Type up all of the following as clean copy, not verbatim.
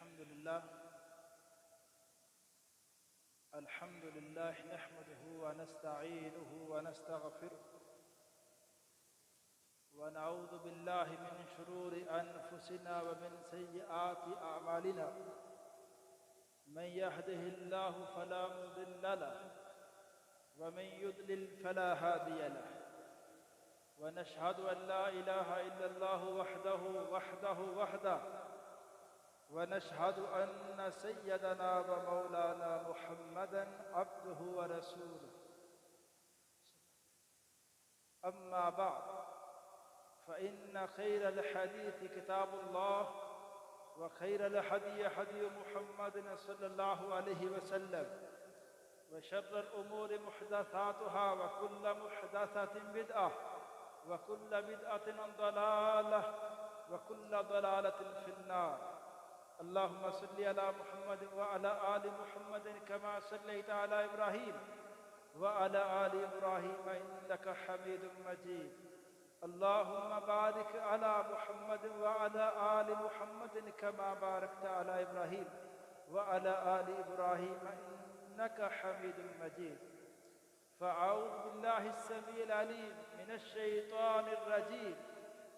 الحمد لله نحمده ونستعينه ونستغفره ونعوذ بالله من شرور أنفسنا ومن سيئات أعمالنا من يهده الله فلا مضل له ومن يضلل فلا هادي له ونشهد أن لا إله إلا الله وحده ونشهد أن سيدنا ومولانا محمدا عبده ورسوله أما بعد فإن خير الحديث كتاب الله وخير الهدي هدي محمد صلى الله عليه وسلم وشر الأمور محدثاتها وكل محدثة بدعة وكل بدعة ضلالة وكل ضلالة في النار. اللهم صل على محمد وعلى آل محمد كما صليت على إبراهيم وعلى آل إبراهيم إنك حميد مجيد. اللهم بارك على محمد وعلى آل محمد كما باركت على إبراهيم وعلى آل إبراهيم إنك حميد مجيد. فأعوذ بالله السميع العليم من الشيطان الرجيم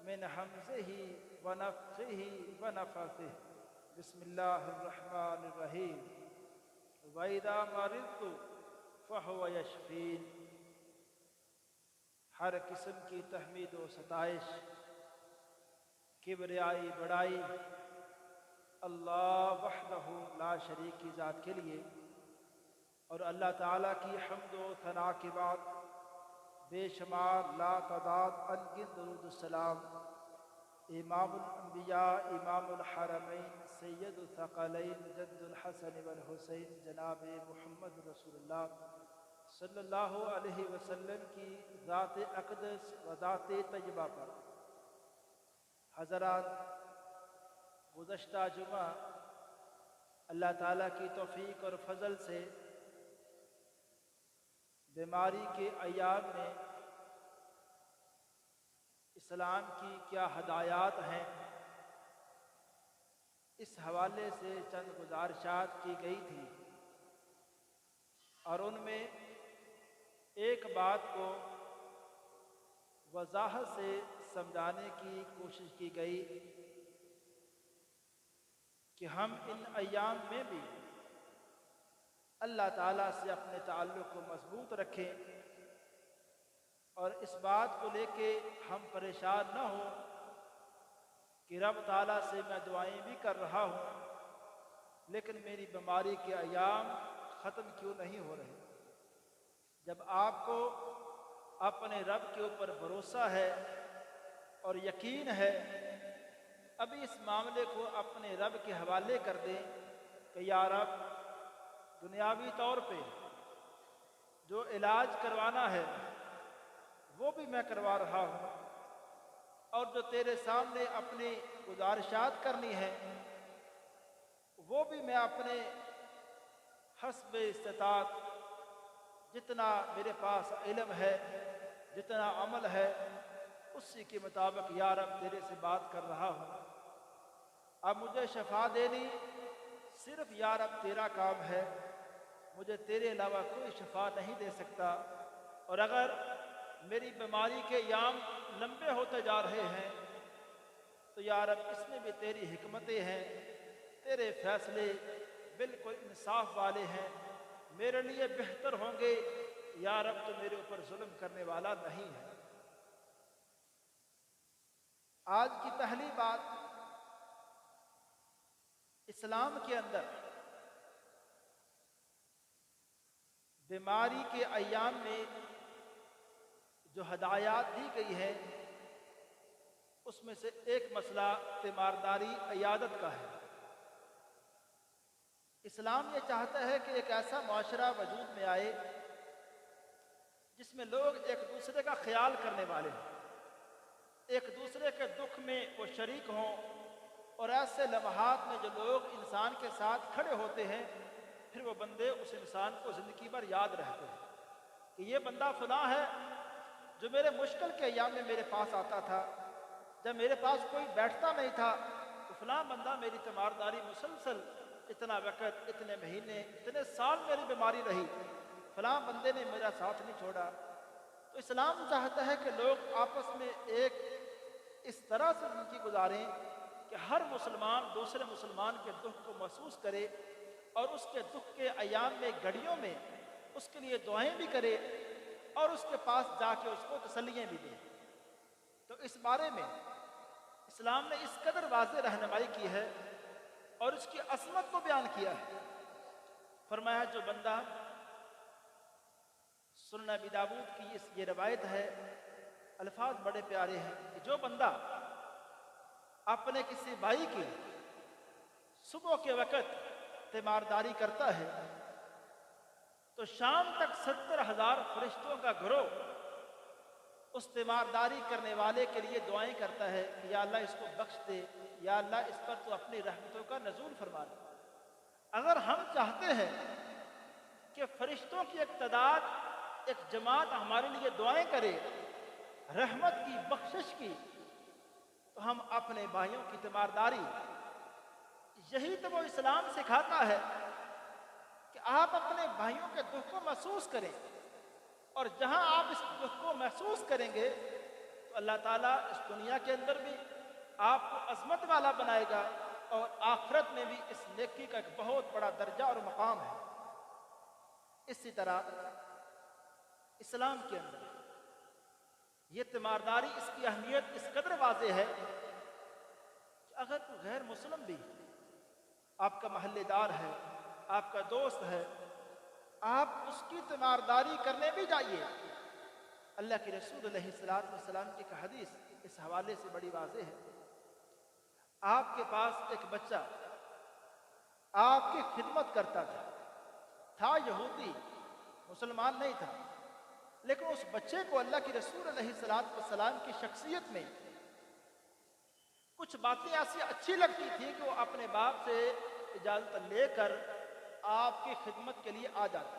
من همزه ونفخه ونفثه. بسم اللہ الرحمن الرحیم. وَإِذَا مَرِضْتُ فَهُوَ يَشْفِينِ. ہر قسم کی تحمید و ستائش، کبریائی بڑائی اللہ وحدہ لا شریک کی ذات کے لیے، اور اللہ تعالیٰ کی حمد و ثنا کے بعد بے شمار لا تعداد انگن درود السلام امام الانبیاء امام الحرمین سید الثقلین جد الحسن والحسین جناب محمد رسول اللہ صلی اللہ علیہ وسلم کی ذات اقدس و ذات طیبہ پر. حضرات، گزشتہ جمعہ اللہ تعالیٰ کی توفیق اور فضل سے بیماری کے ایام میں اسلام کی کیا ہدایات ہیں، اس حوالے سے چند گزارشات کی گئی تھی، اور ان میں ایک بات کو وضاحت سے سمجھانے کی کوشش کی گئی کہ ہم ان ایام میں بھی اللہ تعالیٰ سے اپنے تعلق کو مضبوط رکھیں، اور اس بات کو لے کے ہم پریشان نہ ہوں کہ رب تعالیٰ سے میں دعائیں بھی کر رہا ہوں لیکن میری بیماری کے ایام ختم کیوں نہیں ہو رہے. جب آپ کو اپنے رب کے اوپر بھروسہ ہے اور یقین ہے، ابھی اس معاملے کو اپنے رب کے حوالے کر دیں کہ یا رب، دنیاوی طور پہ جو علاج کروانا ہے وہ بھی میں کروا رہا ہوں، اور جو تیرے سامنے اپنی گزارشات کرنی ہے وہ بھی میں اپنے حسب استطاعت جتنا میرے پاس علم ہے، جتنا عمل ہے، اسی کے مطابق یا رب تیرے سے بات کر رہا ہوں. اب مجھے شفا دینی صرف یا رب تیرا کام ہے، مجھے تیرے علاوہ کوئی شفا نہیں دے سکتا. اور اگر میری بیماری کے ایام لمبے ہوتے جا رہے ہیں تو یا رب اس میں بھی تیری حکمتیں ہیں، تیرے فیصلے بالکل انصاف والے ہیں، میرے لیے بہتر ہوں گے. یا رب تو میرے اوپر ظلم کرنے والا نہیں ہے. آج کی پہلی بات، اسلام کے اندر بیماری کے ایام میں جو ہدایات دی گئی ہے اس میں سے ایک مسئلہ تیمارداری عیادت کا ہے. اسلام یہ چاہتا ہے کہ ایک ایسا معاشرہ وجود میں آئے جس میں لوگ ایک دوسرے کا خیال کرنے والے ہوں، ایک دوسرے کے دکھ میں وہ شریک ہوں، اور ایسے لمحات میں جو لوگ انسان کے ساتھ کھڑے ہوتے ہیں پھر وہ بندے اس انسان کو زندگی بھر یاد رہتے ہیں کہ یہ بندہ فلاں ہے جو میرے مشکل کے ایام میں میرے پاس آتا تھا، جب میرے پاس کوئی بیٹھتا نہیں تھا تو फलां बंदा मेरी तीमारदारी मुसलसल इतना वक़्त, इतने महीने, इतने साल मेरी बीमारी रही, फलां बंदे ने मेरा साथ नहीं छोड़ा। तो इस्लाम चाहता है कि लोग आपस में एक इस तरह से ज़िंदगी गुजारें कि हर मुसलमान दूसरे मुसलमान के दुख को महसूस करे और उसके दुख के अयाम में, घड़ियों में उसके लिए दुआएं भी करे और उसके पास जाके उसको तसल्लियाँ भी दे। तो इस बारे में इस्लाम ने इस कदर वाज़ेह रहनुमाई की है और इसकी असमत को बयान किया है। फरमाया जो बंदा, सुनन अबी दाऊद की ये रवायत है, अल्फाज बड़े प्यारे हैं कि जो बंदा अपने किसी भाई की सुबह के वक़्त तीमारदारी करता है तो शाम तक 70,000 फरिश्तों का गिरोह उस तीमारदारी करने वाले के लिए दुआएं करता है कि या अल्लाह इसको बख्श दे, या अल्लाह इस पर तो अपनी रहमतों का नज़ूल फरमा दे। अगर हम चाहते हैं कि फरिश्तों की एक तादाद, एक जमात हमारे लिए दुआएं करे रहमत की, बख्शिश की, तो हम अपने भाइयों की तीमारदारी, यही तो वो इस्लाम सिखाता है कि आप अपने भाइयों के दुख को महसूस करें, और जहां आप इस दुख को महसूस करेंगे तो अल्लाह ताला इस दुनिया के अंदर भी आपको अज़मत वाला बनाएगा और आखिरत में भी इस नेकी का एक बहुत बड़ा दर्जा और मकाम है। इसी तरह इस्लाम के अंदर ये तीमारदारी, इसकी अहमियत इस कदर वाज़ेह है कि अगर कोई गैर मुस्लिम भी आपका महल्लेदार है, आपका दोस्त है, आप उसकी तीमारदारी करने भी जाइए। अल्लाह के रसूल अलैहिस्सलाम की एक हदीस इस हवाले से बड़ी वाज़ेह है। आपके पास एक बच्चा आपकी खिदमत करता था यहूदी, मुसलमान नहीं था, लेकिन उस बच्चे को अल्लाह के रसूल अलैहिस्सलाम की शख्सियत में कुछ बातें ऐसी अच्छी लगती थी कि वो अपने बाप से इजाज़त लेकर आपकी खिदमत के लिए आ जाता।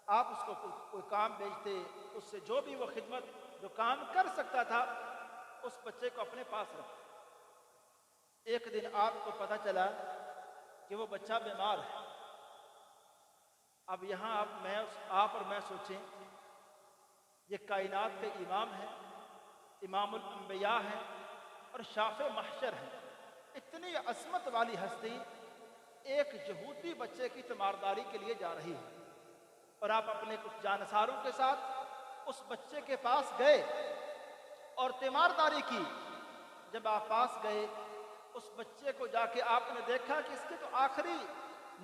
आप उसको कोई काम भेजते, उससे जो भी वो खिदमत, जो काम कर सकता था, उस बच्चे को अपने पास रखते। एक दिन आपको पता चला कि वो बच्चा बीमार है। अब यहाँ आप और मैं सोचें, ये कायनात के इमाम हैं, इमामुल अंबिया हैं और शाफ़े महशर हैं, इतनी अज़मत वाली हस्ती एक यहूदी बच्चे की तीमारदारी के लिए जा रही है, और आप अपने कुछ जानसारों के साथ उस बच्चे के पास गए और तीमारदारी की। जब आप पास गए, उस बच्चे को जाके आपने देखा कि इसके तो आखिरी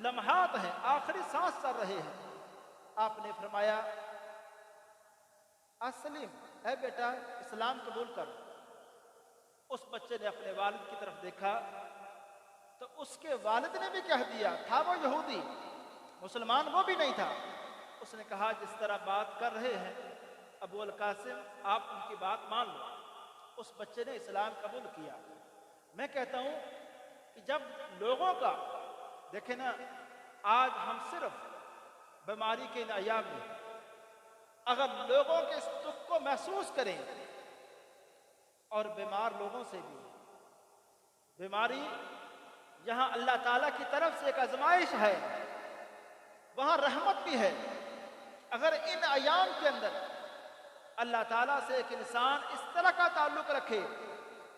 लम्हात हैं, आखिरी सांस चल रहे हैं। आपने फरमाया, अस्लिम, है बेटा, इस्लाम कबूल कर। उस बच्चे ने अपने वालिद की तरफ देखा तो उसके वालिद ने भी कह दिया, था वो यहूदी, मुसलमान वो भी नहीं था। उसने कहा, जिस तरह बात कर रहे हैं अबू अल कासिम, आप उनकी बात मान लो। उस बच्चे ने इस्लाम कबूल किया। मैं कहता हूँ कि जब लोगों का, देखें ना, आज हम सिर्फ बीमारी के इन अय्याम में अगर लोगों के इस दुख को महसूस करें, और बीमार लोगों से भी, बीमारी जहां अल्लाह ताला की तरफ से एक आजमाइश है, वहां रहमत भी है। अगर इन अयाम के अंदर अल्लाह ताला से एक इंसान इस तरह का ताल्लुक रखे,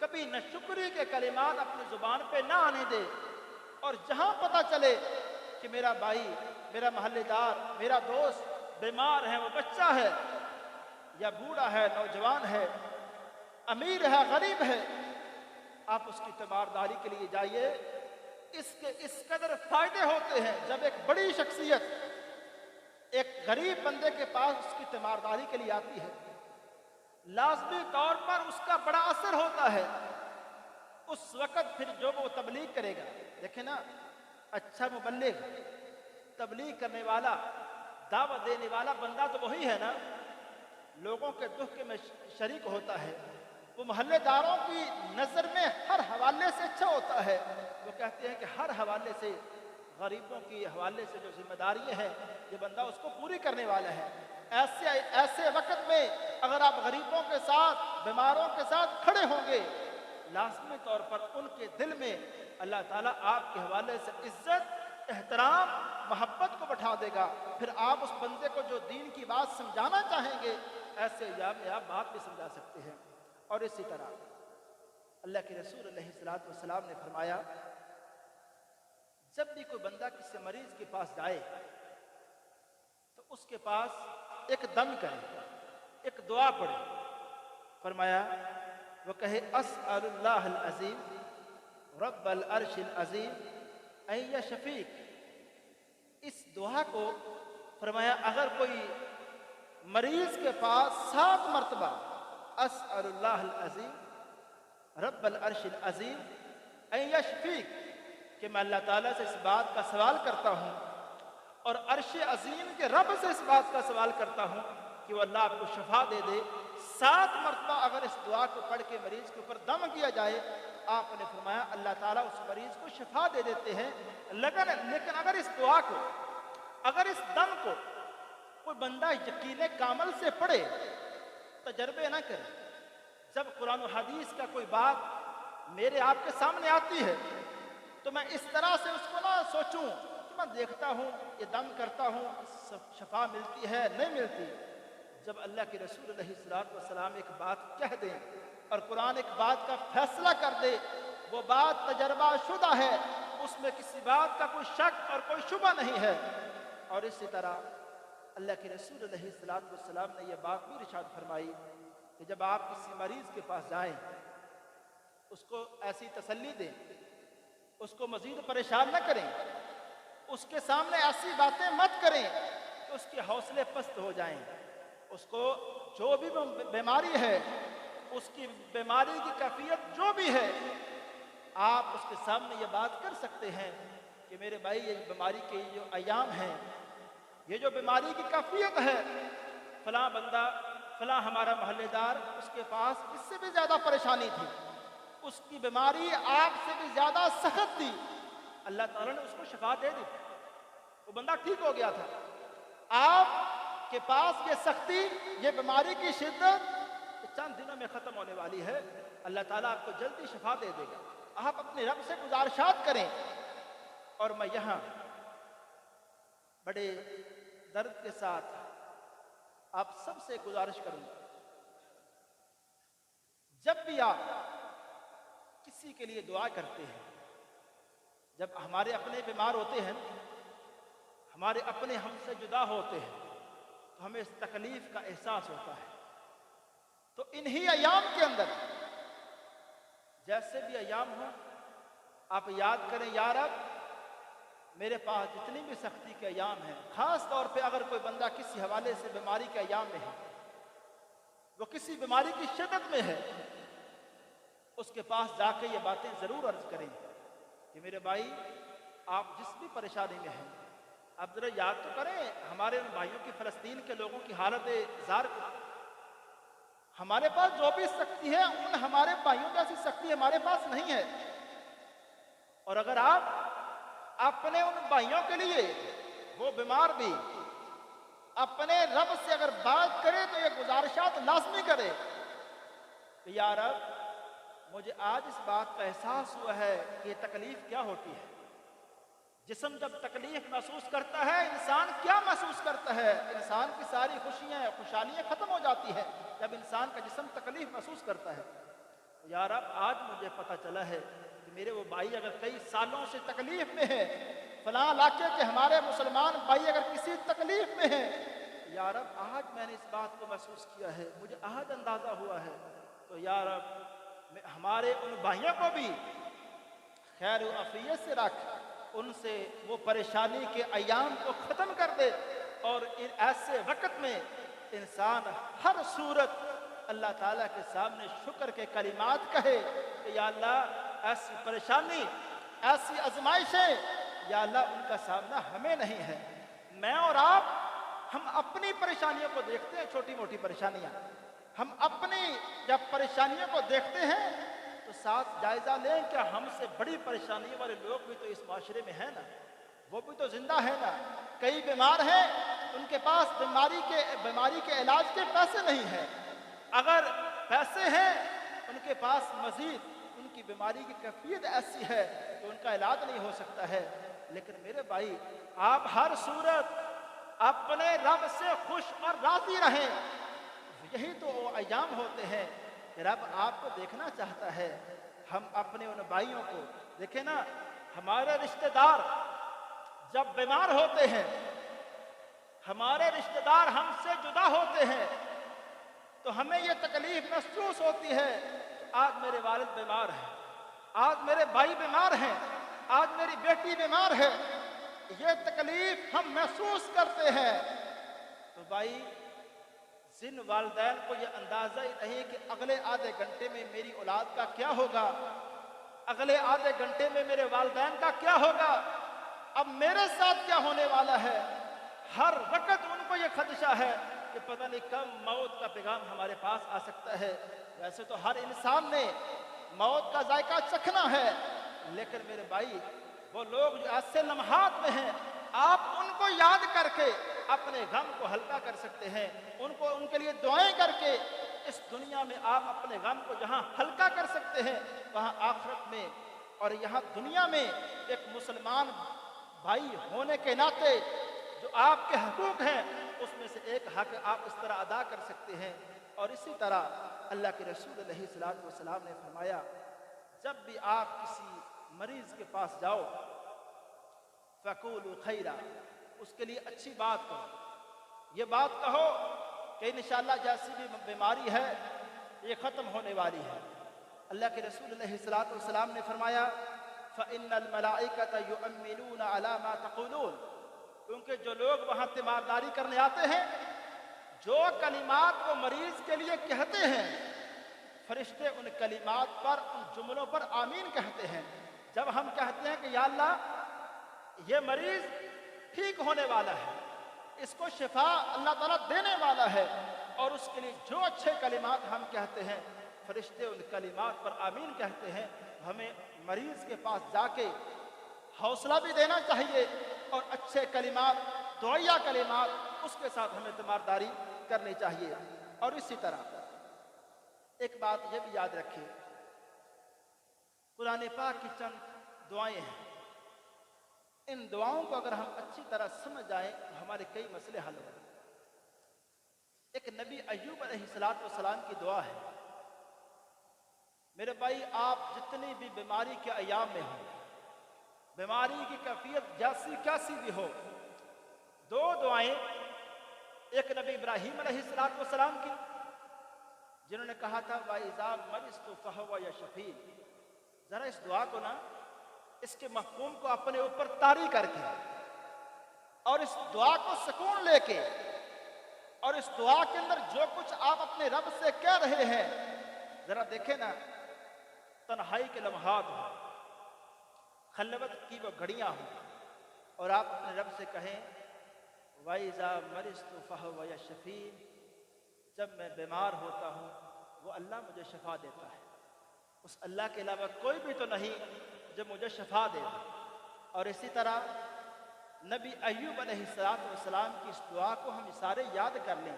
कभी न शुक्री के कलिमात अपनी जुबान पे ना आने दे, और जहां पता चले कि मेरा भाई, मेरा महल्लेदार, मेरा दोस्त बीमार है, वो बच्चा है या बूढ़ा है, नौजवान है, अमीर है, गरीब है, आप उसकी तीमारदारी के लिए जाइए। इसके इस कदर फायदे होते हैं जब एक बड़ी शख्सियत एक गरीब बंदे के पास उसकी तीमारदारी के लिए आती है, लाजमी तौर पर उसका बड़ा असर होता है। उस वक़्त फिर जो वो तबलीग करेगा, देखे ना, अच्छा मुबल्लिग, तबलीग करने वाला, दावत देने वाला बंदा तो वही है ना, लोगों के दुख के में शरीक होता है। वो मोहल्लेदारों की नज़र में हर हवाले से अच्छा होता है। वो कहते हैं कि हर हवाले से, गरीबों की हवाले से जो जिम्मेदारियां हैं, ये बंदा उसको पूरी करने वाला है। ऐसे वक्त में अगर आप गरीबों के साथ, बीमारों के साथ खड़े होंगे, लाजमी तौर पर उनके दिल में अल्लाह ताला आपके हवाले से इज्जत, एहतराम, मोहब्बत को बैठा देगा। फिर आप उस बंदे को जो दीन की बात समझाना चाहेंगे, ऐसे अय्याम में आप बात भी समझा सकते हैं। और इसी तरह अल्लाह के रसूल अलैहिस्सलातु वस्सलाम ने फरमाया, जब भी कोई बंदा किसी मरीज के पास जाए तो उसके पास एक दम करे, एक दुआ पढ़े। फरमाया वो कहे अस्अलुल्लाहल अज़ीम रब्बल अर्शिल अज़ीम अय्या शफीक। इस दुआ को फरमाया अगर कोई मरीज के पास 7 मरतबा अस्अलुल्लाहल अज़ीम रब्बल अर्शिल अज़ीम अय्या शफीक कि मैं अल्लाह ताला से इस बात का सवाल करता हूँ और अर्श अज़ीम के रब से इस बात का सवाल करता हूँ कि वो अल्लाह आपको शफा दे दे। 7 मरतबा अगर इस दुआ को पढ़ के मरीज के ऊपर दम किया जाए, आपने फरमाया अल्लाह ताला उस मरीज को शफा दे देते हैं। लेकिन अगर इस दुआ को, अगर इस दम को कोई बंदा यकीन कामल से पढ़े, तजर्बे ना करे, जब कुरान और हदीस का कोई बात मेरे आपके सामने आती है तो मैं इस तरह से उसको ना सोचूं कि मैं देखता हूँ, ये दम करता हूँ, शफा मिलती है नहीं मिलती। जब अल्लाह के रसूल अलैहिस्सलातु वस्सलाम एक बात कह दें और कुरान एक बात का फैसला कर दे, वो बात तजर्बा शुदा है, उसमें किसी बात का कोई शक और कोई शुबा नहीं है। और इसी तरह अल्लाह के रसूल अलैहिस्सलातु वस्सलाम ने यह बात भी इरशाद फरमाई कि जब आप किसी मरीज के पास जाएं, उसको ऐसी तसल्ली दें, उसको मजीद परेशान न करें, उसके सामने ऐसी बातें मत करें कि उसके हौसले पस्त हो जाएं। उसको जो भी बीमारी है, उसकी बीमारी की कैफियत जो भी है, आप उसके सामने ये बात कर सकते हैं कि मेरे भाई ये बीमारी के जो अयाम हैं, ये जो बीमारी की कैफियत है, फलां बंदा, फलां हमारा मोहल्लेदार, उसके पास इससे भी ज़्यादा परेशानी थी, उसकी बीमारी आपसे भी ज़्यादा सख्त थी, अल्लाह ताला ने उसको शफा दे दी, वो बंदा ठीक हो गया था। आप के पास ये सख्ती, ये बीमारी की शिद्दत चंद दिनों में ख़त्म होने वाली है, अल्लाह ताला आपको जल्दी शफा दे देगा। आप अपने रब से गुजारिशात करें। और मैं यहाँ बड़े दर्द के साथ आप सबसे गुजारिश करूँगा, जब भी आप किसी के लिए दुआ करते हैं, जब हमारे अपने बीमार होते हैं, हमारे अपने हमसे जुदा होते हैं, तो हमें इस तकलीफ का एहसास होता है। तो इन्हीं अयाम के अंदर, जैसे भी अयाम हो, आप याद करें, या रब मेरे पास जितनी भी सख्ती के अयाम हैं, खास तौर पे अगर कोई बंदा किसी हवाले से बीमारी के अयाम में है, वो किसी बीमारी की शिद्दत में है, उसके पास जाके ये बातें जरूर अर्ज करें कि मेरे भाई आप जिस भी परेशानी में हैं, आप जरा याद तो करें हमारे उन भाइयों की, फलस्तीन के लोगों की हालत ज़ार को। हमारे पास जो भी शक्ति है, उन हमारे भाइयों जैसी शक्ति हमारे पास नहीं है। और अगर आप अपने उन भाइयों के लिए, वो बीमार भी, अपने रब से अगर बात करे तो ये गुजारिशात लाजमी करे कि या रब मुझे आज इस बात का एहसास हुआ है कि ये तकलीफ क्या होती है। जिस्म जब तकलीफ महसूस करता है, इंसान क्या महसूस करता है? इंसान की सारी खुशियाँ खुशहालियाँ ख़त्म हो जाती है जब इंसान का जिस्म तकलीफ महसूस करता है। या रब आज मुझे पता चला है कि मेरे वो भाई अगर कई सालों से तकलीफ में है, फलां इलाके के हमारे मुसलमान भाई अगर किसी तकलीफ में है, या रब आज मैंने इस बात को महसूस किया है, मुझे आज अंदाज़ा हुआ है। तो या रब हमारे उन भाइयों को भी खैर व अफियत से रख, उनसे वो परेशानी के अयाम को ख़त्म कर दे। और ऐसे वक़्त में इंसान हर सूरत अल्लाह ताला के सामने शुक्र के कलिमात कहे कि या अल्लाह ऐसी परेशानी, ऐसी आजमाइशें या अल्लाह उनका सामना हमें नहीं है। मैं और आप, हम अपनी परेशानियों को देखते हैं, छोटी मोटी परेशानियाँ, हम अपनी जब परेशानियों को देखते हैं तो साथ जायजा लें कि हमसे बड़ी परेशानी वाले लोग भी तो इस माशरे में हैं ना, वो भी तो जिंदा है ना। कई बीमार हैं, उनके पास बीमारी के इलाज के पैसे नहीं हैं। अगर पैसे हैं उनके पास मजीद उनकी बीमारी की कैफियत ऐसी है कि उनका इलाज नहीं हो सकता है। लेकिन मेरे भाई, आप हर सूरत अपने रब से खुश और राजी रहें। यही तो वो अयाम होते हैं कि रब आपको देखना चाहता है। हम अपने उन भाइयों को देखें ना, हमारे रिश्तेदार जब बीमार होते हैं, हमारे रिश्तेदार हमसे जुदा होते हैं, तो हमें ये तकलीफ महसूस होती है कि आज मेरे वालिद बीमार हैं, आज मेरे भाई बीमार हैं, आज मेरी बेटी बीमार है। ये तकलीफ हम महसूस करते हैं। तो भाई, जिन वालिदैन को ये अंदाज़ा ही नहीं कि अगले आधे घंटे में मेरी औलाद का क्या होगा, अगले आधे घंटे में मेरे वालिदैन का क्या होगा, अब मेरे साथ क्या होने वाला है, हर वक्त उनको ये खदशा है कि पता नहीं कब मौत का पैगाम हमारे पास आ सकता है। वैसे तो हर इंसान ने मौत का जायका चखना है, लेकिन मेरे भाई, वो लोग जो ऐसे लम्हात में हैं, आप उनको याद करके अपने गम को हल्का कर सकते हैं। उनको, उनके लिए दुआएं करके इस दुनिया में आप अपने गम को जहां हल्का कर सकते हैं, वहां आखिरत में और यहां दुनिया में एक मुसलमान भाई होने के नाते जो आपके हकूक हैं, उसमें से एक हक आप इस तरह अदा कर सकते हैं। और इसी तरह अल्लाह के रसूल अलैहिस्सलातु वस्सलाम ने फरमाया, जब भी आप किसी मरीज के पास जाओ, फ़क़ूलू खैरा, उसके लिए अच्छी बात कहो। ये बात कहो कि इंशाअल्लाह जैसी भी बीमारी है ये ख़त्म होने वाली है। अल्लाह के रसूल अलैहिस्सलातु वस्सलाम ने फरमाया, फ़इन्नल मलाइकता युअम्मिनूना अला मा तक़ूलून, क्योंकि जो लोग वहाँ तीमारदारी करने आते हैं, जो कलिमात वो मरीज के लिए कहते हैं, फरिश्ते उन कलिमात पर, उन जुमलों पर आमीन कहते हैं। जब हम कहते हैं कि या अल्लाह, ये मरीज ठीक होने वाला है, इसको शिफा अल्लाह ताला देने वाला है, और उसके लिए जो अच्छे कलिमात हम कहते हैं, फरिश्ते उन कलिमात पर आमीन कहते हैं। हमें मरीज के पास जाके हौसला भी देना चाहिए और अच्छे कलिमात, दुआया कलिमात, उसके साथ हमें तीमारदारी करनी चाहिए। और इसी तरह एक बात यह भी याद रखें, कुरान पाक की चंद दुआएं हैं, इन दुआओं को अगर हम अच्छी तरह समझ जाएं तो हमारे कई मसले हल हो। एक नबी अय्यूब अलैहिस्सलातु वस्सलाम की दुआ है। मेरे भाई, आप जितनी भी बीमारी के अयाम में हो, बीमारी की कैफियत जैसी कैसी भी हो, दो दुआएं, एक नबी इब्राहीम अलैहिस्सलातु वस्सलाम की, जिन्होंने कहा था वाइज़ा मरिस्तु फहुव यशफी। जरा इस दुआ को ना, इसके मफ़हूम को अपने ऊपर तारी करके और इस दुआ को सुकून लेके और इस दुआ के अंदर जो कुछ आप अपने रब से कह रहे हैं, जरा देखें ना, तन्हाई के लम्हात हो, खलवत की वो घड़ियां हो, और आप अपने रब से कहें वाइज़ा मरिस्तु फहुव यशफी, जब मैं बीमार होता हूँ वो अल्लाह मुझे शफा देता है। उस अल्लाह के अलावा कोई भी तो नहीं जो मुझे शफा दे। और इसी तरह नबी अय्यूब अलैहिस्सलातु वस्सलाम की इस दुआ को हम सारे याद कर लें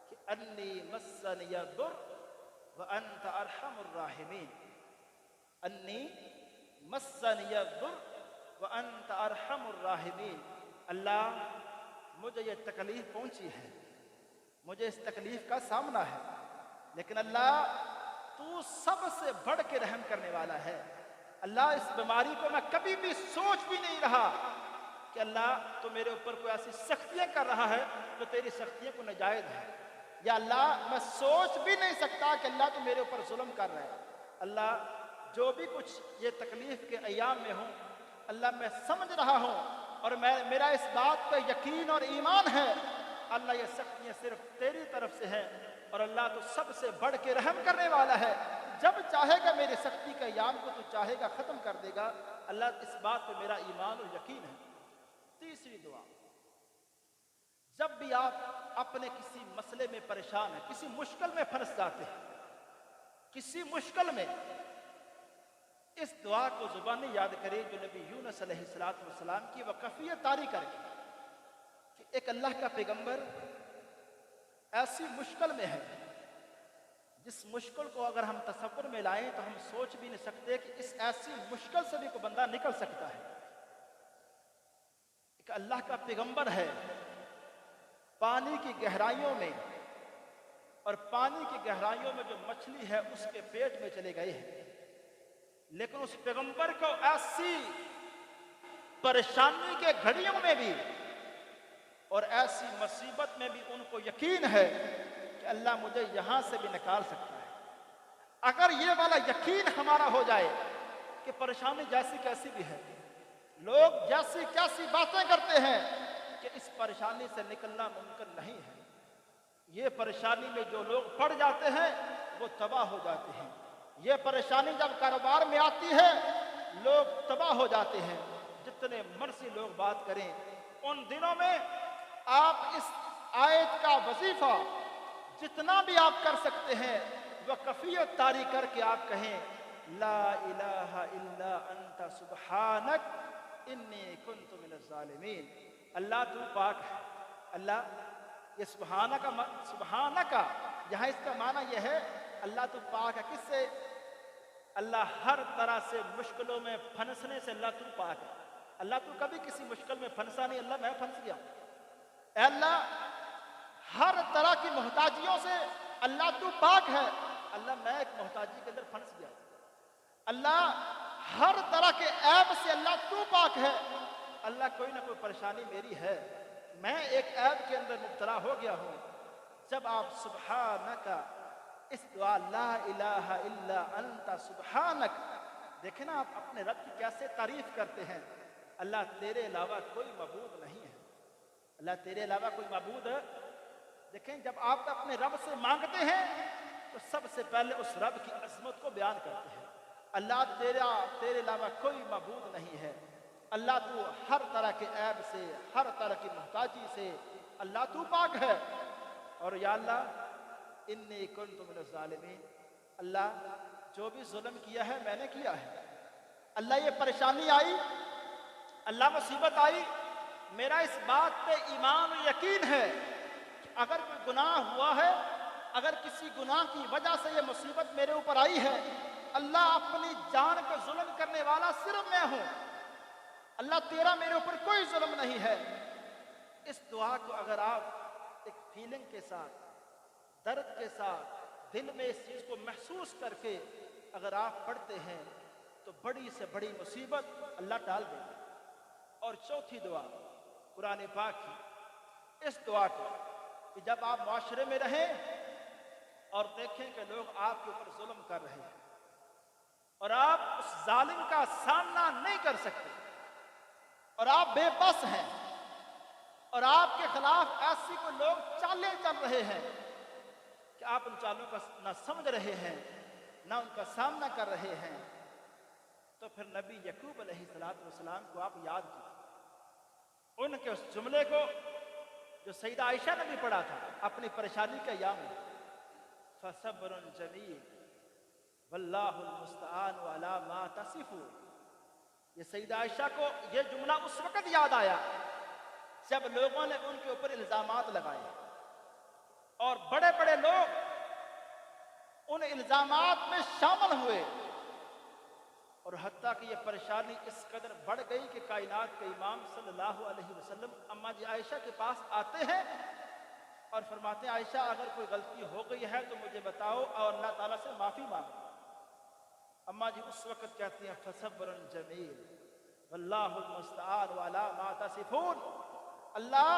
कि अन्नी मस्सनिय दुर व अंत अरहमुर राहिमीन, अन्नी मस्सनिय दुर व अंत अरहमुर राहिमीन। अल्लाह, मुझे ये तकलीफ पहुंची है, मुझे इस तकलीफ का सामना है, लेकिन अल्लाह तू सबसे बढ़ के रहम करने वाला है। अल्लाह, इस बीमारी को मैं कभी भी सोच भी नहीं रहा कि अल्लाह तो मेरे ऊपर कोई ऐसी सख्तियां कर रहा है जो तेरी सख्तियों को नाजायज है, या अल्लाह मैं सोच भी नहीं सकता कि अल्लाह तो मेरे ऊपर जुल्म कर रहा है। अल्लाह, जो भी कुछ ये तकलीफ के अयाम में हूँ, अल्लाह मैं समझ रहा हूँ और मेरा इस बात पर यकीन और ईमान है, अल्लाह ये सख्तियाँ सिर्फ तेरी तरफ से हैं, और अल्लाह तो सबसे बढ़ के रहम करने वाला है। जब चाहेगा मेरी सख्ती का अयाम को तो चाहेगा ख़त्म कर देगा। अल्लाह, इस बात पे मेरा ईमान और यकीन है। तीसरी दुआ, जब भी आप अपने किसी मसले में परेशान हैं, किसी मुश्किल में फंस जाते हैं, किसी मुश्किल में, इस दुआ को जुबानी याद करें जो नबी यूनुस अलैहिस्सलातु वस्सलाम की वक़फ़ियत तारी करके कि एक अल्लाह का पैगंबर ऐसी मुश्किल में है, जिस मुश्किल को अगर हम तसव्वुर में लाएं तो हम सोच भी नहीं सकते कि इस ऐसी मुश्किल से भी कोई बंदा निकल सकता है। एक अल्लाह का पैगंबर है, पानी की गहराइयों में, और पानी की गहराइयों में जो मछली है उसके पेट में चले गए हैं, लेकिन उस पैगंबर को ऐसी परेशानी के घड़ियों में भी और ऐसी मुसीबत में भी उनको यकीन है कि अल्लाह मुझे यहां से भी निकाल सकता है। अगर ये वाला यकीन हमारा हो जाए कि परेशानी जैसी कैसी भी है, लोग जैसी कैसी बातें करते हैं कि इस परेशानी से निकलना मुमकिन नहीं है, ये परेशानी में जो लोग पड़ जाते हैं वो तबाह हो जाते हैं। ये परेशानी जब कारोबार में आती है लोग तबाह हो जाते हैं। जितने मर्जी लोग बात करें, उन दिनों में आप इस आयत का वजीफा जितना भी आप कर सकते हैं वह कफियत तारी करके आप कहें ला इलाहा इल्ला अंता सुब्हानक इन्नी कुन्तु मिनज़ ज़ालिमीन। अल्लाह तू पाक है। अल्लाह ये सुब्हाना का यहाँ इसका माना यह है अल्लाह तू पाक है। किससे? अल्लाह हर तरह से मुश्किलों में फंसने से अल्लाह तू पाक है। अल्लाह तू कभी किसी मुश्किल में फंसा नहीं। अल्लाह मैं फंस गया। अल्लाह हर तरह की मोहताजियों से अल्लाह तू पाक है। अल्लाह मैं एक मोहताजी के अंदर फंस गया। अल्लाह हर तरह के ऐब से अल्लाह तू पाक है। अल्लाह कोई ना कोई परेशानी मेरी है, मैं एक ऐब के अंदर मुब्तला हो गया हूँ। जब आप सुब्हानका इस दुआ ला इलाहा इल्ला अंता सुब्हानक, देखें ना आप अपने रब की कैसे तारीफ करते हैं। अल्लाह तेरे अलावा कोई मबूद नहीं है। अल्लाह तेरे अलावा कोई मबूद है। देखें जब आप अपने रब से मांगते हैं तो सबसे पहले उस रब की अजमत को बयान करते हैं। अल्लाह तेरे अलावा कोई मबूद नहीं है। अल्लाह तू हर तरह के ऐब से, हर तरह की मोहताजी से अल्लाह तू पाक है। और या अल्लाह इन्नी कुन्तु मिनज़ ज़ालिमीन, अल्लाह जो भी जुल्म किया है मैंने किया है। अल्लाह ये परेशानी आई, अल्लाह मुसीबत आई, मेरा इस बात पे ईमान और यकीन है कि अगर कोई गुनाह हुआ है, अगर किसी गुनाह की वजह से ये मुसीबत मेरे ऊपर आई है, अल्लाह अपनी जान पे जुल्म करने वाला सिर्फ मैं हूँ। अल्लाह तेरा मेरे ऊपर कोई जुल्म नहीं है। इस दुआ को अगर आप एक फीलिंग के साथ, दर्द के साथ, दिल में इस चीज़ को महसूस करके अगर आप पढ़ते हैं तो बड़ी से बड़ी मुसीबत अल्लाह टाल देगा। और चौथी दुआ कुरान पाक की इस दुआ को कि जब आप माशरे में रहें और देखें कि लोग आपके ऊपर जुल्म कर रहे हैं और आप उस जालिम का सामना नहीं कर सकते और आप बेबस हैं और आपके खिलाफ ऐसी कोई लोग चालें चल रहे हैं कि आप उन चालों का ना समझ रहे हैं ना उनका सामना कर रहे हैं, तो फिर नबी यकूब अलैहिस्सलाम को आप याद कीजिए। उनके उस जुमले को जो सईदा आयशा ने भी पढ़ा था अपनी परेशानी के अय्याम में, फसब्रुन जमील वल्लाहुल मुस्तआन अला मा तसिफून। ये सईदा आयशा को ये जुमला उस वक्त याद आया जब लोगों ने उनके ऊपर इल्जामात लगाए और बड़े बड़े लोग उन इल्जामात में शामिल हुए और हत्ता कि ये परेशानी इस कदर बढ़ गई कि कायनात के इमाम सल्लल्लाहु अलैहि वसल्लम अम्मा जी आयशा के पास आते हैं और फरमाते हैं आयशा अगर कोई गलती हो गई है तो मुझे बताओ और अल्लाह ताला से माफ़ी मांगो। अम्मा जी उस वक्त कहती हैं फसब्रुन जमील वल्लाहुल मुस्तआन अला मा तसिफून। अल्लाह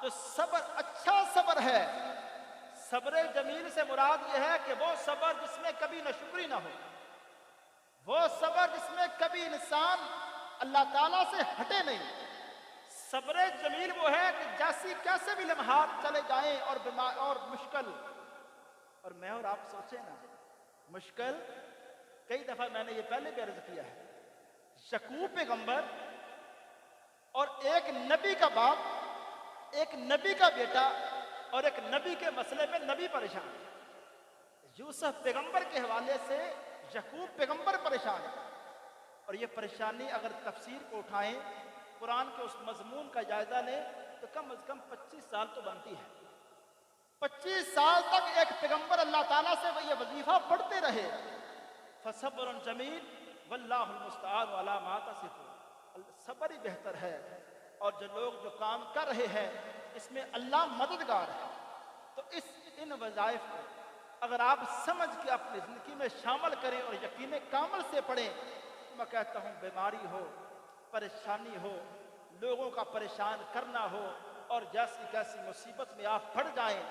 जो सब्र, अच्छा सब्र है, सब्र जमील से मुराद यह है कि वो सब्र जिसमें कभी नाशुक्री ना हो, वो सब्र जिसमें कभी इंसान अल्लाह ताला से हटे नहीं। सब्र जमील वो है कि जैसी कैसे भी लम्हात चले जाएं और बीमार और मुश्किल, और मैं और आप सोचे ना मुश्किल, कई दफा मैंने ये पहले भी अर्ज किया है, यकूब पैगंबर और एक नबी का बाप, एक नबी का बेटा और एक नबी के मसले में नबी परेशान। यूसुफ पैगंबर के हवाले से यकूब पैगंबर परेशान है। और ये परेशानी अगर तफसीर को उठाएं, कुरान के उस मजमून का जायजा लें तो कम अज कम 25 साल तो बनती है। 25 साल तक एक पैगंबर अल्लाह ताला से ये वजीफा पढ़ते रहे। फसब्रुन जमील वल्लाहुल मुस्तआन अला मा तसिफून, सब्र ही बेहतर है, और जो लोग जो काम कर रहे हैं इसमें अल्लाह मददगार है। तो इन वज़ाइफ को अगर आप समझ के अपनी ज़िंदगी में शामिल करें और यकीन कामिल से पढ़ें, तो मैं कहता हूँ बीमारी हो, परेशानी हो, लोगों का परेशान करना हो, और जैसी कैसी मुसीबत में आप पड़ जाएं,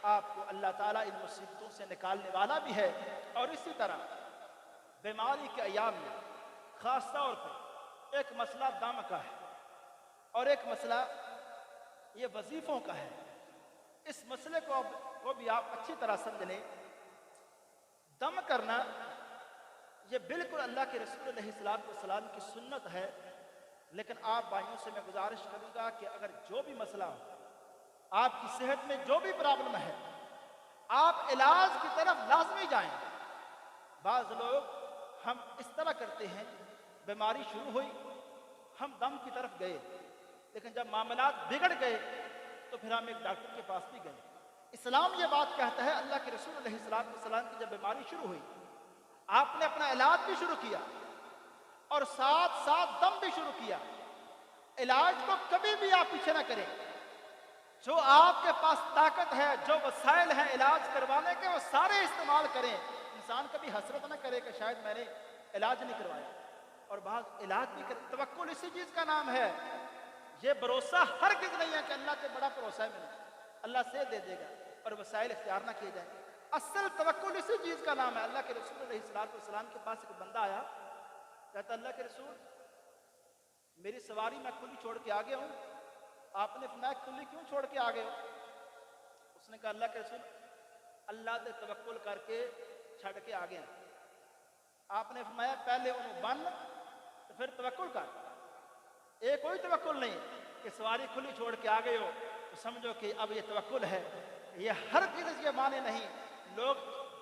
आपको अल्लाह ताला इन मुसीबतों से निकालने वाला भी है। और इसी तरह बीमारी के अयाम में ख़ास तौर पर एक मसला दम का है और एक मसला ये वजीफ़ों का है। इस मसले को भी आप अच्छी तरह समझ लें। दम करना ये बिल्कुल अल्लाह के रसूल अलैहिस्सलाम की सुन्नत है, लेकिन आप भाइयों से मैं गुजारिश करूंगा कि अगर जो भी मसला हो, आपकी सेहत में जो भी प्रॉब्लम है, आप इलाज की तरफ लाजमी जाएं। बाज़ लोग हम इस तरह करते हैं, बीमारी शुरू हुई, हम दम की तरफ गए, लेकिन जब मामलात बिगड़ गए तो फिर हम एक डॉक्टर के पास भी गए। इस्लाम ये बात कहता है, अल्लाह के रसूल अलैहिस्सलाम की जब बीमारी शुरू हुई, आपने अपना इलाज भी शुरू किया और साथ साथ दम भी शुरू किया। इलाज को कभी भी आप पीछे ना करें। जो आपके पास ताकत है, जो वसाइल हैं इलाज करवाने के, वो सारे इस्तेमाल करें। इंसान कभी हसरत ना करे कि शायद मैंने इलाज नहीं करवाया, और बाज़ इलाज भी करें। तवक्कुल इसी चीज़ का नाम है। ये भरोसा हर किस नहीं है कि अल्लाह से बड़ा भरोसा है मैंने, अल्लाह से दे देगा, और वसाइल इख्तियार ना किए जाए। असल तवक्कुल इसी चीज़ का नाम है। अल्लाह के रसूल अलैहिस्सलाम के पास एक बंदा आया, कहता अल्लाह के रसूल, मेरी सवारी मैं खुली छोड़ के आ गया हूँ। आपने फरमाया खुली क्यों छोड़ के आ गए हो? उसने कहा अल्लाह के रसूल, अल्लाह से तवक्कुल करके छड़ के आ गया। आपने फरमाया पहले उन्हें बन तो फिर तवक्कुल कर। एक कोई तवक्कुल नहीं कि सवारी खुली छोड़ के आ गए हो तो समझो कि अब ये तवक्कुल है। ये हर चीज़ के माने नहीं। लोग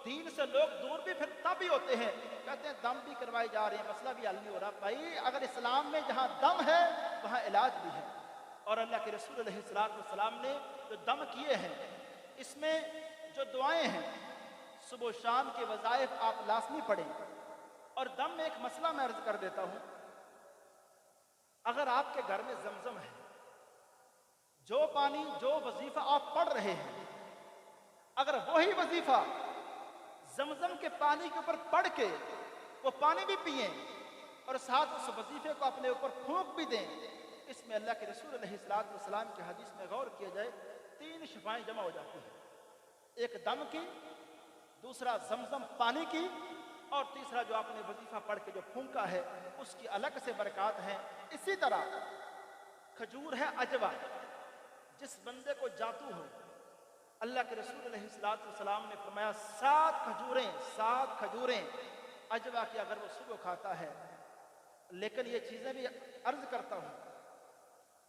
दीन से लोग दूर भी फिर तब भी होते हैं, कहते हैं दम भी करवाई जा रही है, मसला भी हल नहीं हो रहा। भाई अगर इस्लाम में जहाँ दम है वहाँ इलाज भी है, और अल्लाह के रसूल अलैहिस्सलाम ने जो दम किए हैं, इसमें जो दुआएं हैं सुबह शाम के वज़ाइफ आप लाजमी पढ़ें। और दम में एक मसला मैं अर्ज कर देता हूँ। अगर आपके घर में जमजम है, जो पानी जो वजीफा आप पढ़ रहे हैं, अगर वही वजीफा जमजम के पानी के ऊपर पढ़ के वो पानी भी पिए और साथ उस वजीफे को अपने ऊपर फूंक भी दें, इसमें अल्लाह के रसूल अलैहिस्सलाम की हदीस में गौर किया जाए 3 शिफाएं जमा हो जाती हैं। एक दम की, दूसरा जमजम पानी की, और तीसरा जो आपने वजीफा पढ़ के जो फूंका है उसकी अलग से बरकत है। इसी तरह खजूर है अजवा, जिस बंदे को जादू हो, अल्लाह के रसूल अलैहिस्सलाम ने फरमाया 7 खजूरें अजवा की अगर वो सुबह खाता है। लेकिन ये चीज़ें भी अर्ज करता हूँ,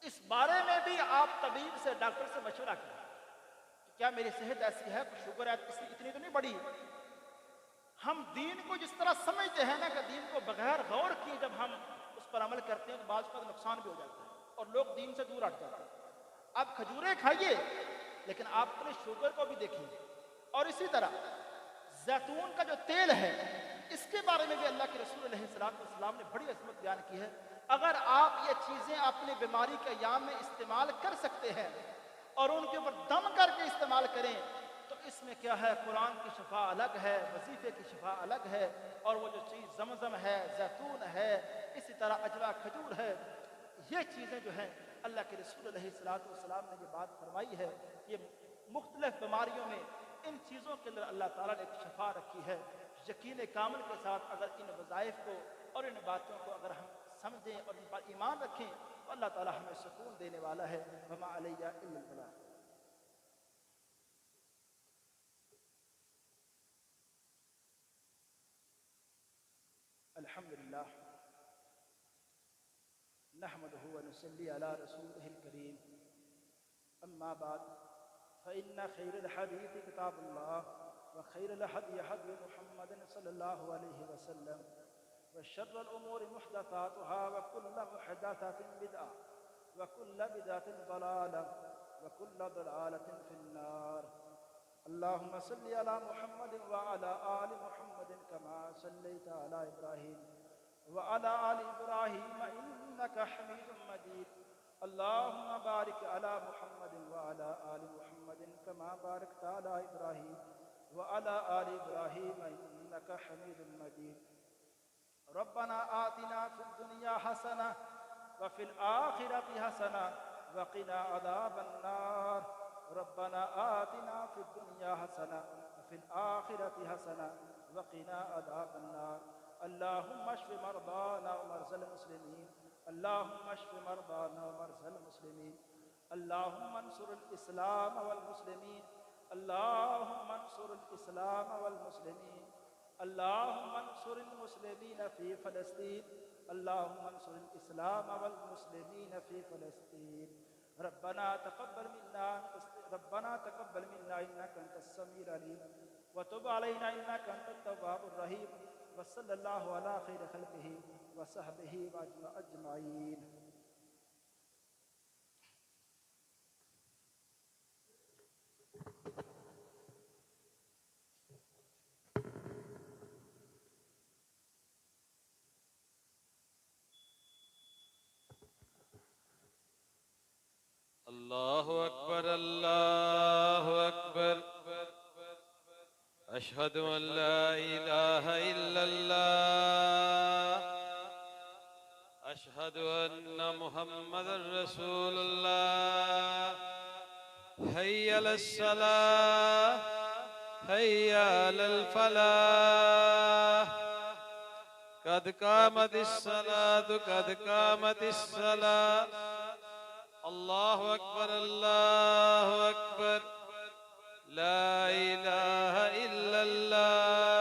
इस बारे में भी आप तबीब से, डॉक्टर से मशवरा करें कि क्या मेरी सेहत ऐसी है, शुगर है, इतनी तो नहीं बढ़ी। हम दीन को जिस तरह समझते हैं ना कि दीन को बगैर गौर किए जब हम उस पर अमल करते हैं तो बाज़ पर नुकसान भी हो जाता है और लोग दीन से दूर हट जाते हैं। आप खजूरें खाइए, लेकिन आप अपने शुगर को भी देखिए। और इसी तरह जैतून का जो तेल है, इसके बारे में भी अल्लाह के रसूल अलैहिस्सलाम ने बड़ी अज़मत बयान की है। अगर आप ये चीज़ें अपनी बीमारी के अयाम में इस्तेमाल कर सकते हैं और उनके ऊपर दम करके इस्तेमाल करें, तो इसमें क्या है, कुरान की शिफा अलग है, वजीफे की शिफा अलग है, और वो जो चीज़ जमजम है, जैतून है, इसी तरह अजवा खजूर है, ये चीज़ें जो हैं अल्लाह के रसूल अलैहिस्सलाम ने ये बात फरमाई है। ये मुख्तलिफ बीमारियों में इन चीज़ों के अंदर अल्लाह ताला ने एक शिफा रखी है। यकीन कामिल के साथ अगर इन वज़ाइफ को और इन बातों को अगर हम समझें और इन पर ईमान रखें तो अल्लाह ताला हमें सुकून देने वाला है। वमा अलैया इल्लल बलाग। अल्हम्दुलिल्लाह नहमदुहु व नुसल्ली अला रसूलिहिल करीम, अम्मा बाद फ़इन्ना खैरल हदीस किताबुल्लाह व खैरल हदी हदी मुहम्मदिन सल्लल्लाहु अलैहि वसल्लम व शर्रल उमूरि मुहदसातुहा व कुल्लु मुहदसतिन बिदअह व कुल्लु बिदअतिन दलालह व कुल्लु दलालतिन फिन्नार। اللهم صل على محمد وعلى آل محمد كما صليت على إبراهيم وعلى آل إبراهيم إنك حميد مجيد. اللهم بارك على محمد وعلى آل محمد كما باركت على إبراهيم وعلى آل إبراهيم إنك حميد مجيد. ربنا آتنا في الدنيا حسنة وفي الآخرة حسنة وقنا عذاب النار. ربنا آتنا في الدنيا حسنة وفي الآخرة حسنة وقنا عذاب النار. اللهم اشف مرضانا ومرضى المسلمين. اللهم اشف مرضانا ومرضى المسلمين. اللهم انصر الإسلام والمسلمين. اللهم انصر الإسلام والمسلمين. اللهم انصر المسلمين في فلسطين. اللهم انصر الإسلام والمسلمين في فلسطين. ربنا تقبل منا إنك أنت السميع العليم وتب علينا إنك أنت التواب الرحيم. وصلى الله على خير خلقه وصحبه أجمعين. اللہ اکبر اللہ اکبر اشہد ان لا الہ الا اللہ اشہد ان محمد رسول اللہ حی علی الصلاة حی علی الفلاح قد قامت الصلاة قد قامت الصلاة. اللہ اکبر اللہ اکبر لا الہ الا اللہ